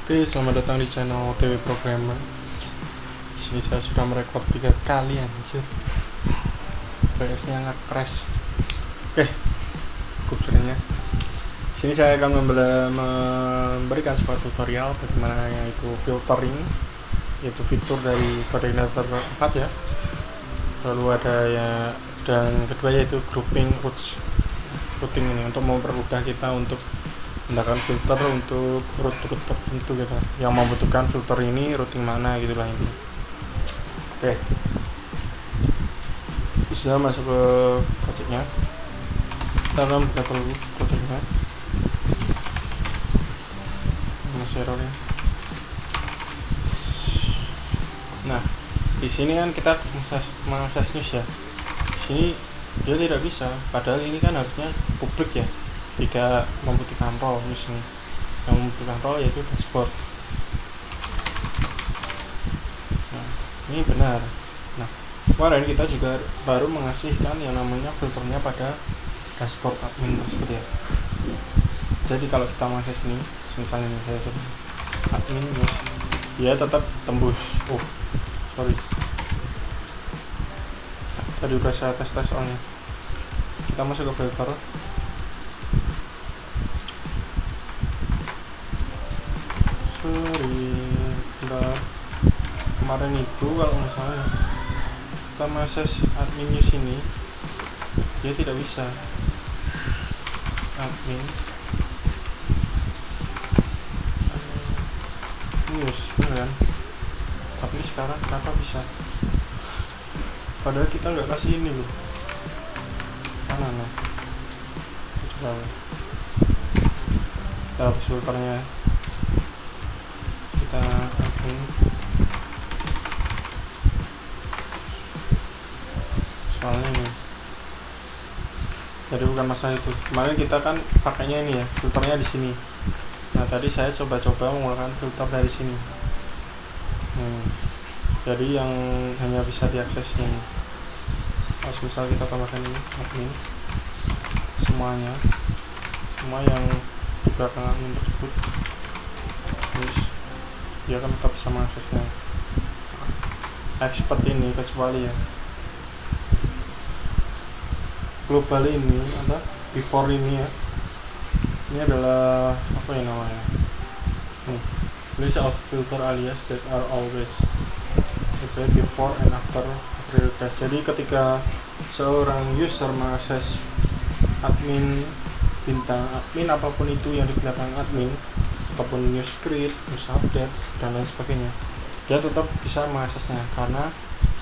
Oke, selamat datang di channel TV Programmer. Di sini saya sudah merekod 3 kali anjir. PS-nya nge-crash. Oke, cukup seringnya. Di sini saya akan memberikan sebuah tutorial bagaimana yaitu filtering, yaitu fitur dari Codeinator 4 ya. Lalu ada ya, dan kedua yaitu grouping routing ini untuk mempermudah kita untuk menggunakan filter untuk root tertentu gitu, yang membutuhkan filter ini routing mana gitulah ini. Oke, sudah masuk ke projectnya, kita akan buka dulu projectnya, masih errornya. Nah, di sini kan kita mengakses news ya. Di sini dia tidak bisa, padahal ini kan harusnya publik ya, tidak membutuhkan role news ini. Yang membutuhkan role yaitu dashboard. Nah, ini benar. Nah, kemarin kita juga baru mengasihkan yang namanya filternya pada dashboard admin tersebut ya. Jadi kalau kita mengakses ini, misalnya ini saya coba admin news, dia tetap tembus. Oh, sorry. Tadi udah saya tes soalnya. Kita masuk ke filter. Bentar. Kemarin itu kalau misalnya kita mengakses admin news ini, dia tidak bisa admin news beneran. Tapi sekarang kenapa bisa, padahal kita nggak kasih ini loh. Mana nah, coba kita hapus filternya, kita admin. Soalnya ini jadi bukan masalah itu. Kemarin kita kan pakainya ini ya, filternya di sini. Nah, tadi saya coba-coba menggunakan filter dari sini. Jadi yang hanya bisa diakses ini. Misal kita tambahkan ini admin, semuanya, semua yang di belakang admin tersebut, terus dia akan tetap bisa mengaksesnya. Expert ini kecuali ya global ini ada before ini ya, ini adalah apa ya namanya, list of filter alias that are always before and after request. Jadi ketika seorang user mengakses admin bintang admin apapun itu yang di belakang admin ataupun news create, news update dan lain sebagainya, dia tetap bisa mengaksesnya karena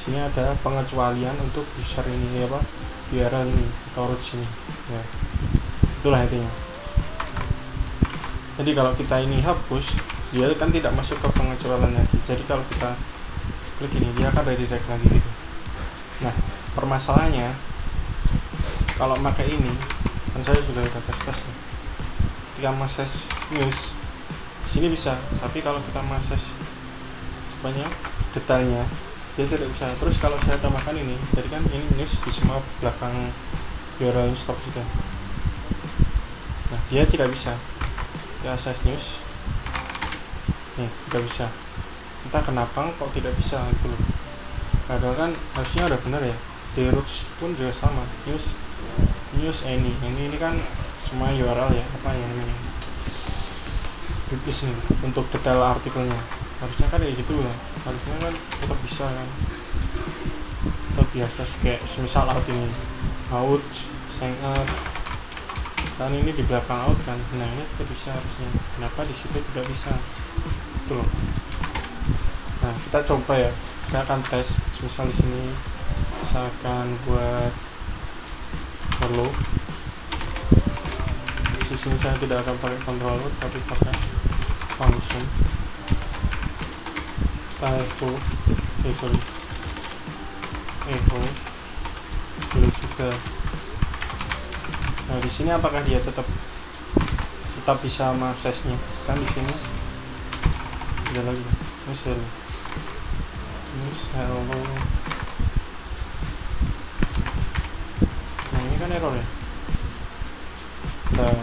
sini ada pengecualian untuk user ini ya Pak, URL ini atau root sini ya. Itulah intinya. Jadi kalau kita ini hapus, dia kan tidak masuk ke pengecualian lagi. Jadi kalau kita klik ini, dia akan redirect lagi gitu. Nah, permasalahannya kalau pakai ini, kan saya sudah tes ya. Ketika mengakses news sini bisa, tapi kalau kita mengakses banyak detailnya dia tidak bisa. Terus kalau saya tambahkan ini, jadi kan ini news di semua belakang URL stop gitu. Nah, dia tidak bisa. Kita akses news, nih tidak bisa. Entah kenapa kok tidak bisa gitu loh. Padahal kan harusnya udah benar ya. Di roots pun juga sama. News ini kan semua URL ya, apa yang ini ini untuk detail artikelnya. Harusnya kan kayak gitu ya. Harusnya kan tetap bisa kan. Tetap biasa kayak semisal out ini. Out, sign up. Dan ini di belakang out kan. Nah, ini tidak bisa harusnya. Kenapa di situ tidak bisa? Itu loh. Nah, kita coba ya. Saya akan tes. Misal di sini saya akan buat hello. Di sini saya tidak akan pakai controller tapi pakai function. Echo belum juga. Nah, di sini apakah dia tetap bisa mengaksesnya? Kan di sini ada lagi news hello. Nah, ini kan error ya.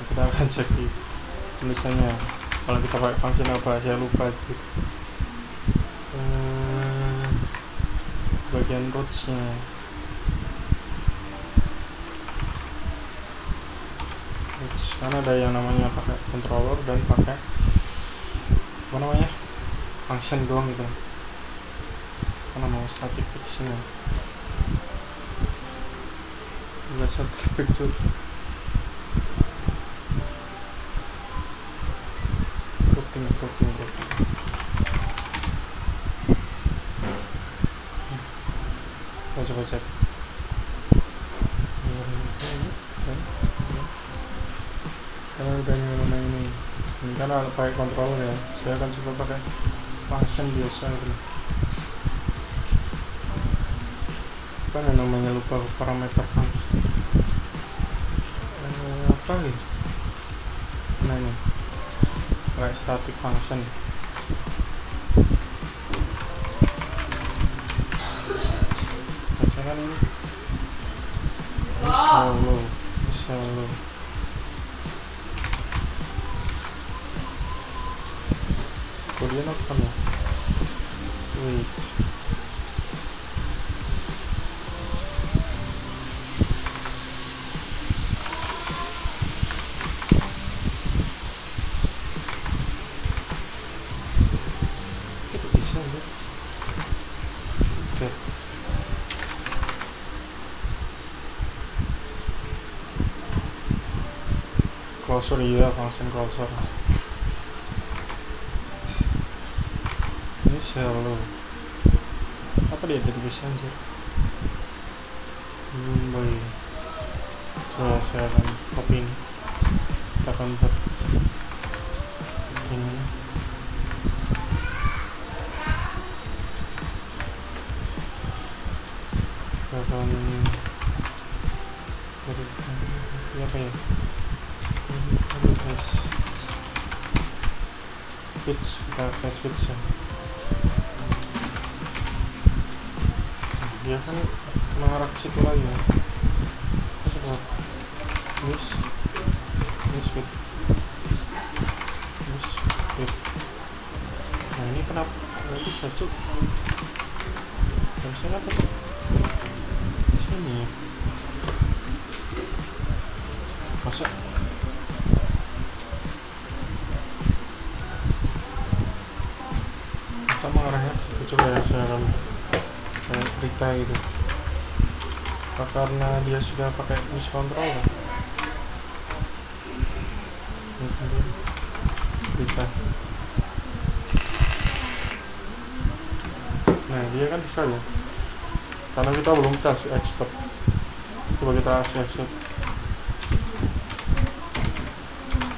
Kita akan cek di tulisannya. Kalau kita pakai function apa saya lupa sih. Bagian rootsnya karena ada yang namanya pakai controller dan pakai apa namanya function doang gitu, karena mau static fixing ya nggak static fixture. routing coba cek karena udah nyala ini kan pakai controller ya, saya akan coba pakai function biasa gitu. Apa yang namanya, lupa parameter function apa gitu. Nah ini kayak static function misalkan ini hello kemudian apa ya, wait itu bisa ya. Oke. Closure ya, function closure ini hello apa dia dari bisa aja baik. Coba saya akan copy ini, kita convert ini akan apa ya fits, kita akses fits ya. Dia kan mengarah ke situ lagi ya. Coba use fit. Nah ini kenapa nggak bisa cuk, harusnya kan tetap sini masa mengarahnya ke situ. Coba ya saya akan kayak berita gitu. Apa karena dia sudah pakai mouse control kan? Berita. Nah dia kan bisa ya, karena kita belum kasih expert. Coba kita kasih expert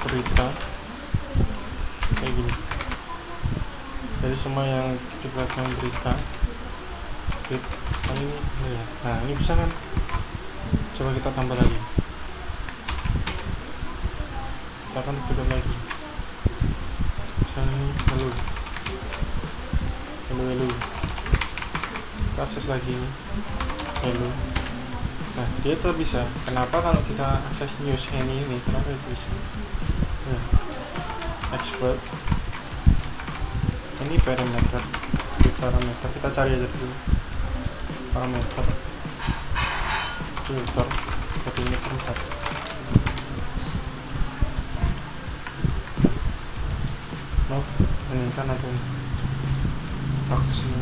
berita kayak gini. Jadi semua yang dibuatkan berita ini ya. Nah ini bisa kan, coba kita tambah lagi, kita akan tutup lagi misalnya ini hello kita akses lagi ini hello. Nah dia tetap bisa. Kenapa kalau kita akses news ini kenapa itu bisa ya. Expert ini parameter kita cari aja dulu parameter filter, tapi ini perempat ini kan ada vaksin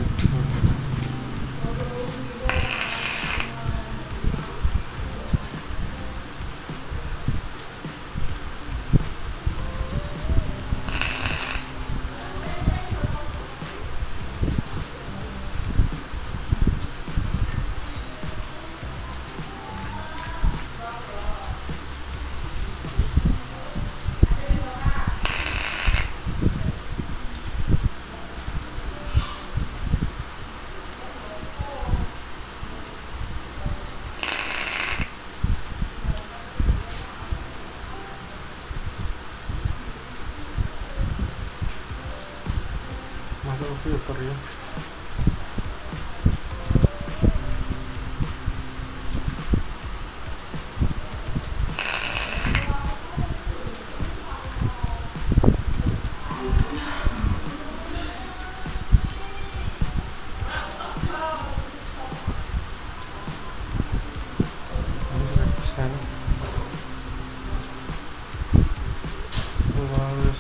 masuk filter ya.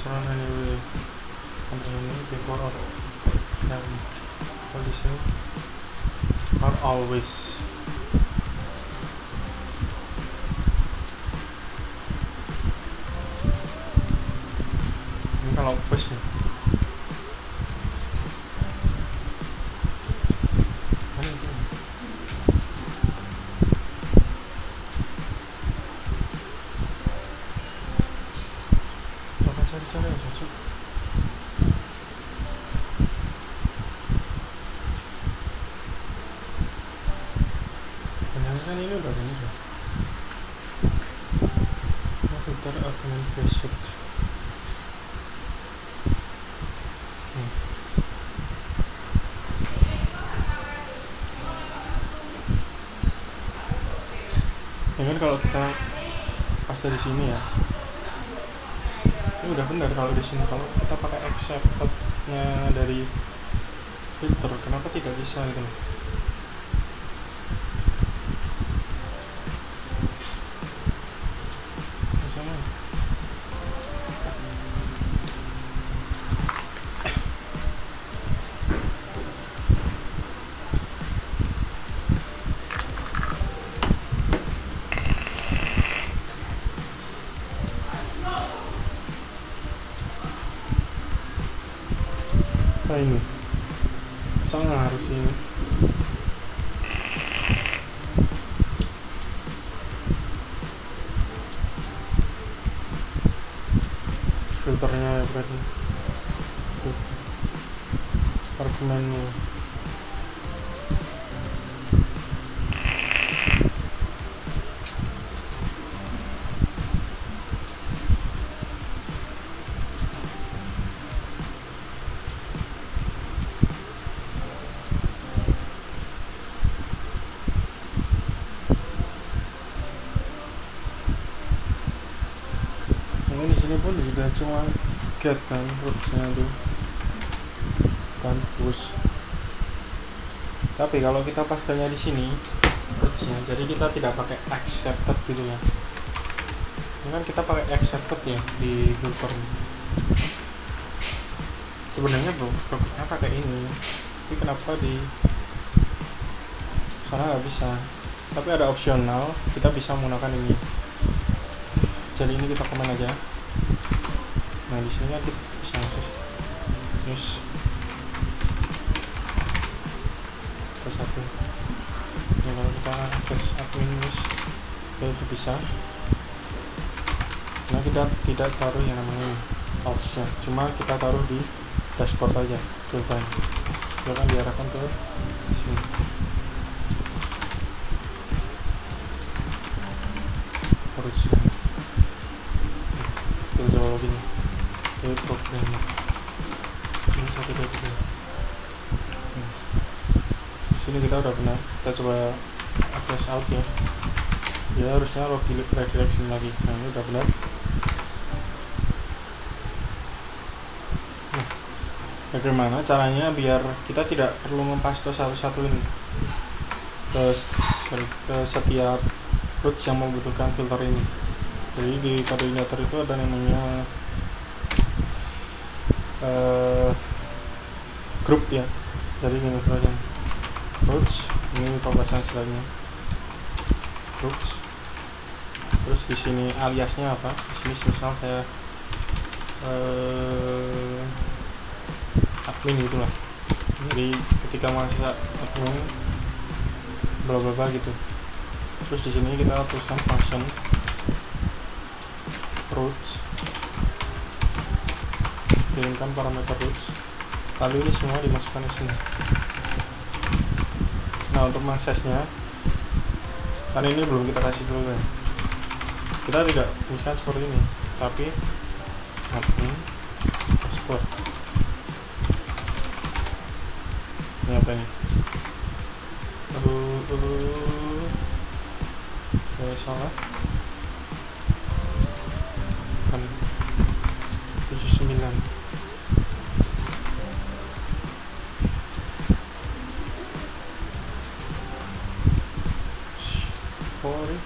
run anyway continue before or condition or always. Ini kalau push ya. Cari-cari yang cocok. Kan ini udah gini ya. Filter argument basic. Ya kan kalau kita pas dari sini ya, ini udah benar kalau di sini. Kalau kita pakai accepted-nya dari filter, kenapa tidak bisa gitu? Nah ini sangat harus ini filternya ya berarti argumennya. Ini di sini pun juga cuma get kan rootsnya tuh kan push, tapi kalau kita pastanya di sini rootsnya, jadi kita tidak pakai accepted gitu ya. Ini kan kita pakai accepted ya di filter. Sebenarnya produknya pakai ini, tapi kenapa di sana nggak bisa? Tapi ada opsional, kita bisa menggunakan ini. Jadi ini kita komen aja. Nah di sini kita bisa akses news satu. Ya, kalau kita akses admin news itu bisa. Nah kita tidak taruh yang namanya outs nya, cuma kita taruh di dashboard aja filter. Dia akan diarahkan ke sini. Harusnya kita coba login ke program ini 123. Di sini kita udah benar, kita coba akses out ya. Ya harusnya login redirection lagi. Nah ini udah benar. Nah, bagaimana caranya biar kita tidak perlu mempaste satu-satu ini ke setiap roots yang membutuhkan filter ini. Jadi di koordinator itu ada namanya grup ya. Jadi ini saja roots, ini pembahasan selanjutnya groups. Terus di sini aliasnya apa? Di sini misal saya admin gitulah. Jadi ketika masuk admin bla bla bla gitu. Terus di sini kita tuliskan function roots, kirimkan parameter roots, lalu ini semua dimasukkan ke sini. Nah untuk mengaksesnya, karena ini belum kita kasih dulu kan, kita tidak tuliskan seperti ini, tapi admin dashboard. Ini apa ini? Salah kan 79. Sorry,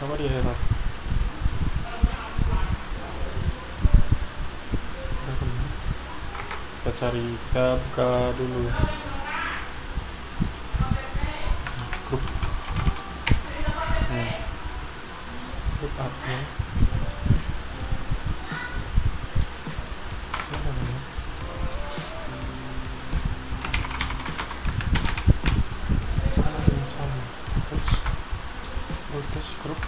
apa dia error? kita cari, kita buka dulu grup grup admin. Grup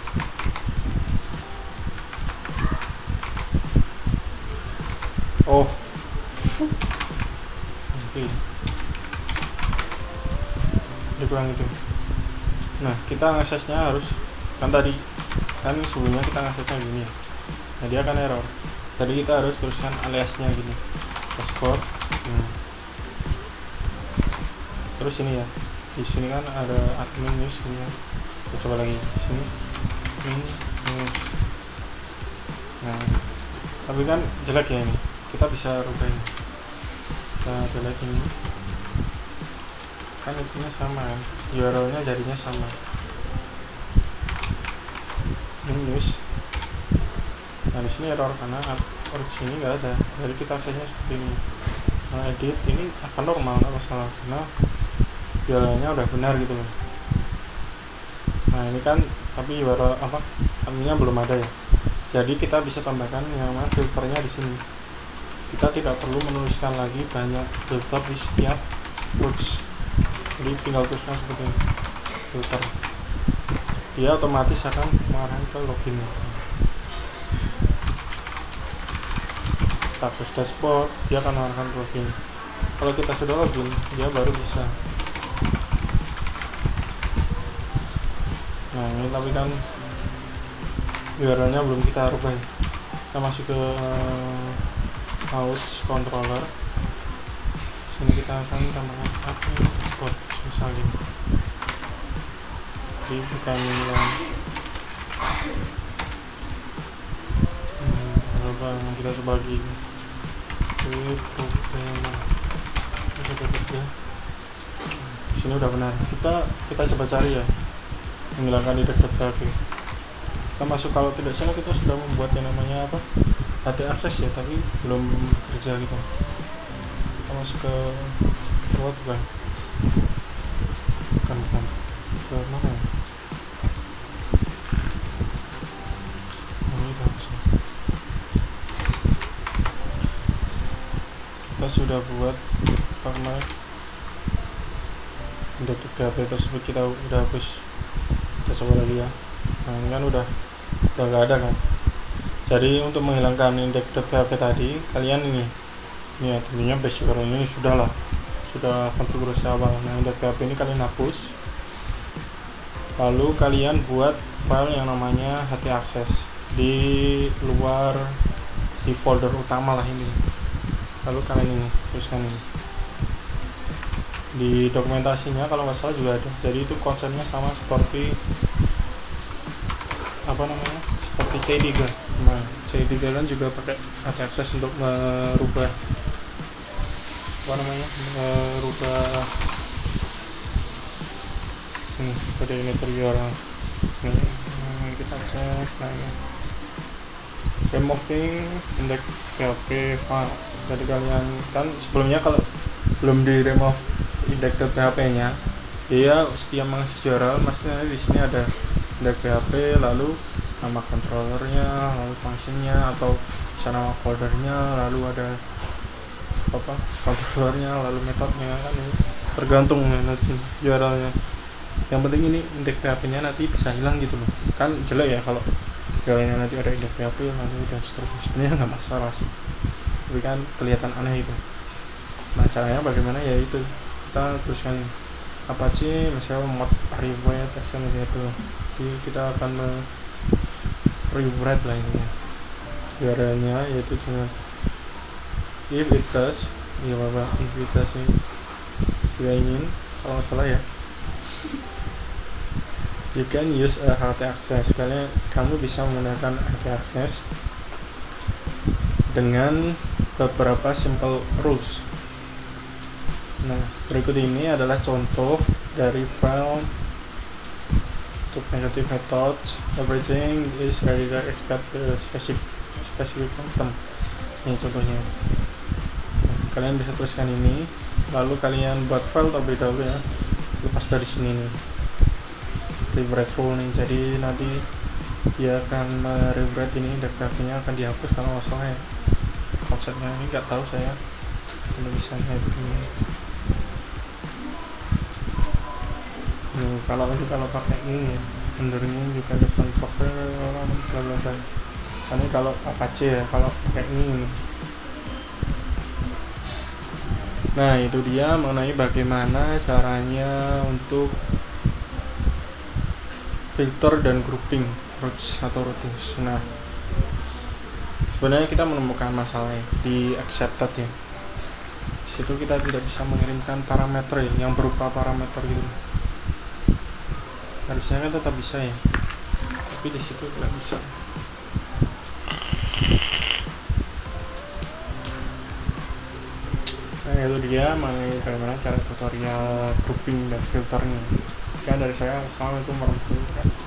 dia kurang itu. Nah, kita aksesnya harus, kan tadi kan sebelumnya kita aksesnya gini ya, nah dia akan error, jadi kita harus teruskan aliasnya gini, dashboard. Terus ini ya, di sini kan ada admin news ini ya, kita coba lagi di sini admin news. Nah, tapi kan jelek ya ini, kita bisa rubah ini, kita delete ini, kan intinya sama kan, URL-nya jadinya sama, news. Nah di sini error karena di sini nggak ada, jadi kita aksesnya seperti ini. Nah edit ini akan normal, nggak masalah karena URL-nya udah benar gitu loh. Nah ini kan tapi URL adminnya belum ada ya, jadi kita bisa tambahkan yang namanya filternya di sini. Kita tidak perlu menuliskan lagi banyak filter di setiap routes, jadi tinggal tuliskan seperti ini, filter, dia otomatis akan mengarah ke login. Akses dashboard, dia akan mengarahkan ke login. Kalau kita sudah login, dia baru bisa. Nah ini tapi kan URL-nya belum kita rubah ya. Kita masuk ke host controller, sini kita akan tambahkan admin dashboard misalnya, jadi bukan kita coba lagi sini udah benar. Kita coba cari ya, menghilangkan index.php. Kita masuk, kalau tidak salah kita sudah membuat yang namanya HT akses ya, tapi belum kerja gitu. Kita masuk ke bukan ke mana ya? Kita sudah buat format index.php tersebut, kita udah hapus. Kita coba lagi ya. Nah ini kan udah nggak ada kan. Jadi untuk menghilangkan index.php tadi, kalian ini ya tentunya base URL ini sudah konfigurasi awal. Nah index.php ini kalian hapus, lalu kalian buat file yang namanya htaccess di luar, di folder utama lah ini. Lalu kalian ini tuliskan ini di dokumentasinya, kalau nggak salah juga ada. Jadi itu konsepnya sama seperti seperti C3. Nah C3 kan juga pakai htaccess untuk merubah merubah kode editor URL. Kita cek removing index.php file. Jadi kalian kan sebelumnya kalau belum di remove index.php nya, dia setiap mengakses URL maksudnya di sini ada index.php, lalu nama controllernya, lalu functionnya, atau nama foldernya, lalu ada controllernya, lalu metodenya, kan ini tergantung nanti URL-nya. Yang penting ini index.php nya nanti bisa hilang gitu loh. Kan jelek ya kalau URL-nya nanti ada index.php lalu dan seterusnya. Sebenarnya nggak masalah sih, tapi kan kelihatan aneh itu. Nah caranya bagaimana ya, itu kita tuliskan Apache misalnya mod rewrite external gitu. Jadi kita akan rewrite lah ini ya URL-nya, yaitu dengan if it does if it does ini jika ingin, kalau nggak salah ya, you can use a htaccess. Kamu bisa menggunakan htaccess dengan beberapa simple rules. Nah berikut ini adalah contoh dari file untuk negative methods. Everything is redirect except the specific item. Ini contohnya. Nah, kalian bisa tuliskan ini, lalu kalian buat file terlebih dahulu ya, lepas dari sini nih rewrite full nih, jadi nanti dia akan rewrite ini, data-datanya akan dihapus kalau nggak salah ya konsepnya, ini nggak tahu saya tulisannya begini. Kalau pakai ini ya, renderingnya juga depan pakai bla bla bla. Ini kalau Apache ya, kalau pakai ini. Nah itu dia mengenai bagaimana caranya untuk filter dan grouping routes atau routines. Nah sebenarnya kita menemukan masalahnya di accepted ya. Di situ kita tidak bisa mengirimkan parameter ya, yang berupa parameter gitu. Harusnya kan tetap bisa ya, tapi di situ tidak bisa. Nah itu dia mengenai bagaimana cara tutorial grouping dan filternya. Sekian dari saya. Assalamualaikum warahmatullahi wabarakatuh.